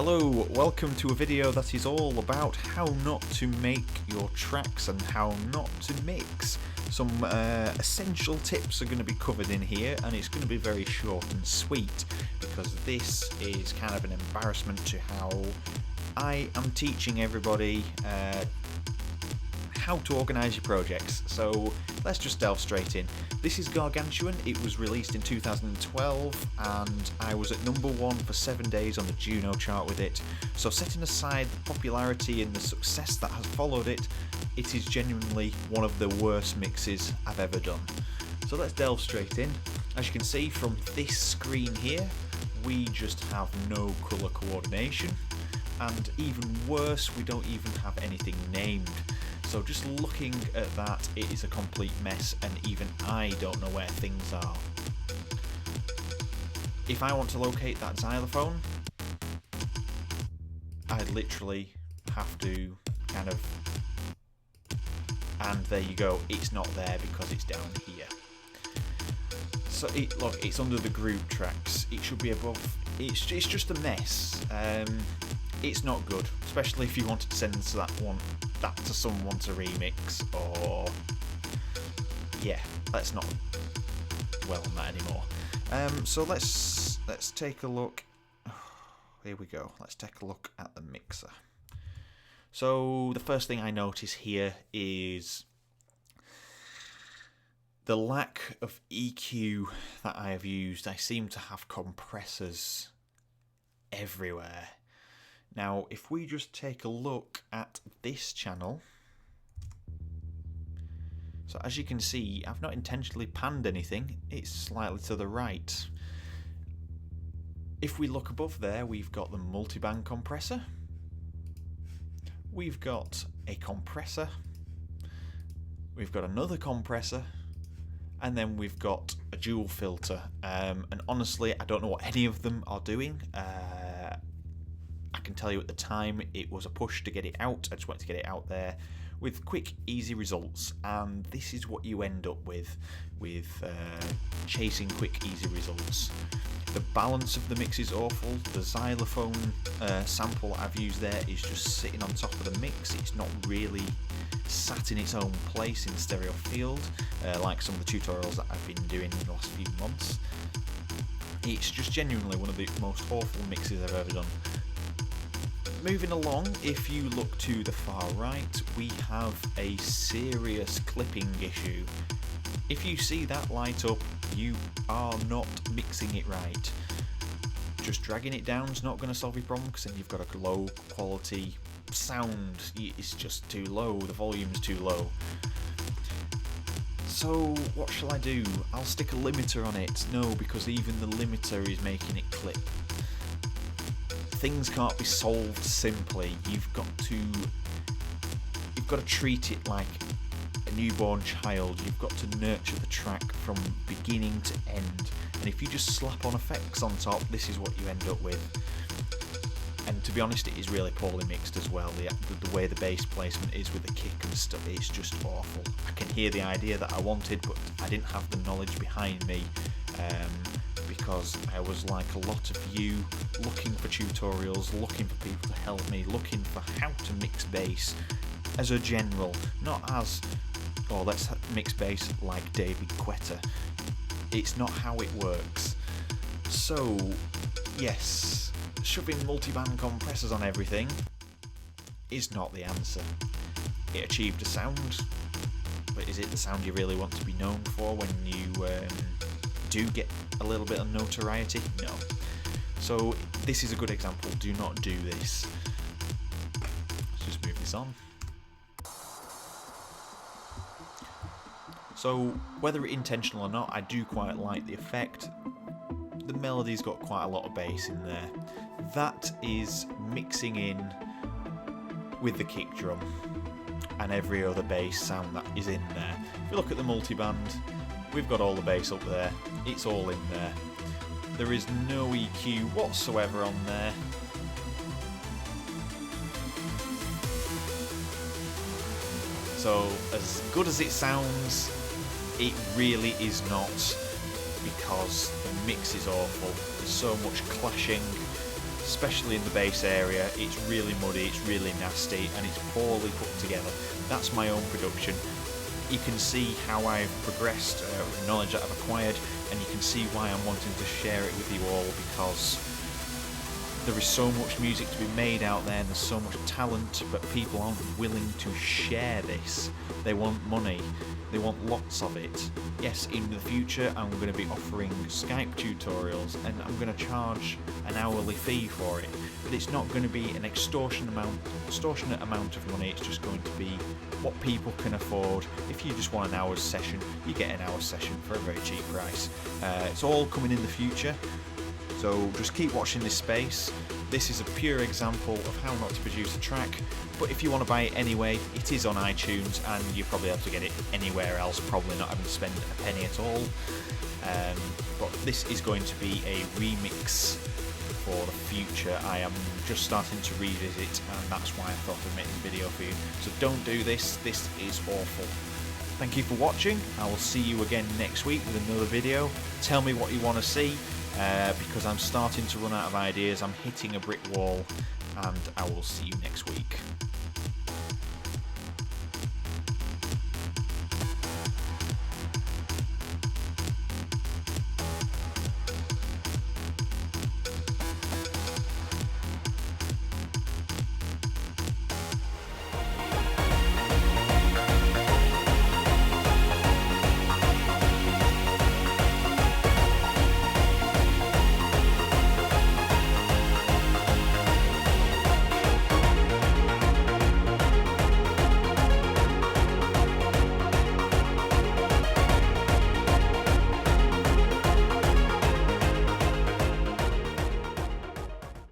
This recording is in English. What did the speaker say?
Hello, welcome to a video that is all about how not to make your tracks and how not to mix. Some essential tips are going to be covered in here, and it's going to be very short and sweet because this is kind of an embarrassment to how I am teaching everybody how to organise your projects. So let's just delve straight in. This is Gargantuan. It was released in 2012 and I was at #1 for 7 days on the Juno chart with it. So setting aside the popularity and the success that has followed it, it is genuinely one of the worst mixes I've ever done. So let's delve straight in. As you can see from this screen here, we just have no colour coordination, and even worse, we don't even have anything named. So just looking at that, it is a complete mess, and even I don't know where things are. If I want to locate that xylophone, I'd literally have to kind of... And there you go, it's not there because it's down here. So look, it's under the group tracks. It should be above. It's just a mess. It's not good, especially if you wanted to send that to someone to remix, or yeah, let's not dwell on that anymore. So let's take a look. Here we go. Let's take a look at the mixer. So the first thing I notice here is the lack of EQ that I have used. I seem to have compressors everywhere. Now, if we just take a look at this channel, so as you can see, I've not intentionally panned anything, it's slightly to the right. If we look above there, we've got the multiband compressor, we've got a compressor, we've got another compressor, and then we've got a dual filter. And honestly, I don't know what any of them are doing. I can tell you at the time it was a push to get it out. I just wanted to get it out there with quick, easy results, and this is what you end up with chasing quick, easy results. The balance of the mix is awful. The xylophone sample I've used there is just sitting on top of the mix. It's not really sat in its own place in stereo field, like some of the tutorials that I've been doing in the last few months. It's just genuinely one of the most awful mixes I've ever done. Moving along, if you look to the far right, we have a serious clipping issue. If you see that light up, you are not mixing it right. Just dragging it down is not going to solve your problem, because then you've got a low quality sound. It's just too low, the volume's too low. So what shall I do? I'll stick a limiter on it. No, because even the limiter is making it clip. Things can't be solved simply. You've got to treat it like a newborn child. You've got to nurture the track from beginning to end. And if you just slap on effects on top, this is what you end up with. And to be honest, it is really poorly mixed as well. The way the bass placement is with the kick and stuff, it's just awful. I can hear the idea that I wanted, but I didn't have the knowledge behind me. Because I was like a lot of you, looking for tutorials, looking for people to help me, looking for how to mix bass as a general, not as, oh, let's mix bass like David Guetta. It's not how it works. So, yes, shoving multiband compressors on everything is not the answer. It achieved a sound, but is it the sound you really want to be known for when you do get a little bit of notoriety? No. So this is a good example. Do not do this. Let's just move this on. So whether intentional or not, I do quite like the effect. The melody's got quite a lot of bass in there. That is mixing in with the kick drum and every other bass sound that is in there. If you look at the multiband, we've got all the bass up there, it's all in there. There is no EQ whatsoever on there. So as good as it sounds, it really is not, because the mix is awful. There's so much clashing, especially in the base area. It's really muddy, it's really nasty, and it's poorly put together. That's my own production. You can see how I've progressed with the knowledge that I've acquired, and you can see why I'm wanting to share it with you all, because there is so much music to be made out there and there's so much talent, but people aren't willing to share this. They want money, they want lots of it. Yes, in the future I'm going to be offering Skype tutorials and I'm going to charge an hourly fee for it, but it's not going to be an extortionate amount of money. It's just going to be what people can afford. If you just want an hour's session, you get an hour's session for a very cheap price. It's all coming in the future. So just keep watching this space. This is a pure example of how not to produce a track, but if you want to buy it anyway, it is on iTunes and you're probably able to get it anywhere else, probably not having to spend a penny at all. But this is going to be a remix for the future. I am just starting to revisit, and that's why I thought I'd make this video for you. So don't do this, this is awful. Thank you for watching. I will see you again next week with another video. Tell me what you want to see. Because I'm starting to run out of ideas. I'm hitting a brick wall, and I will see you next week.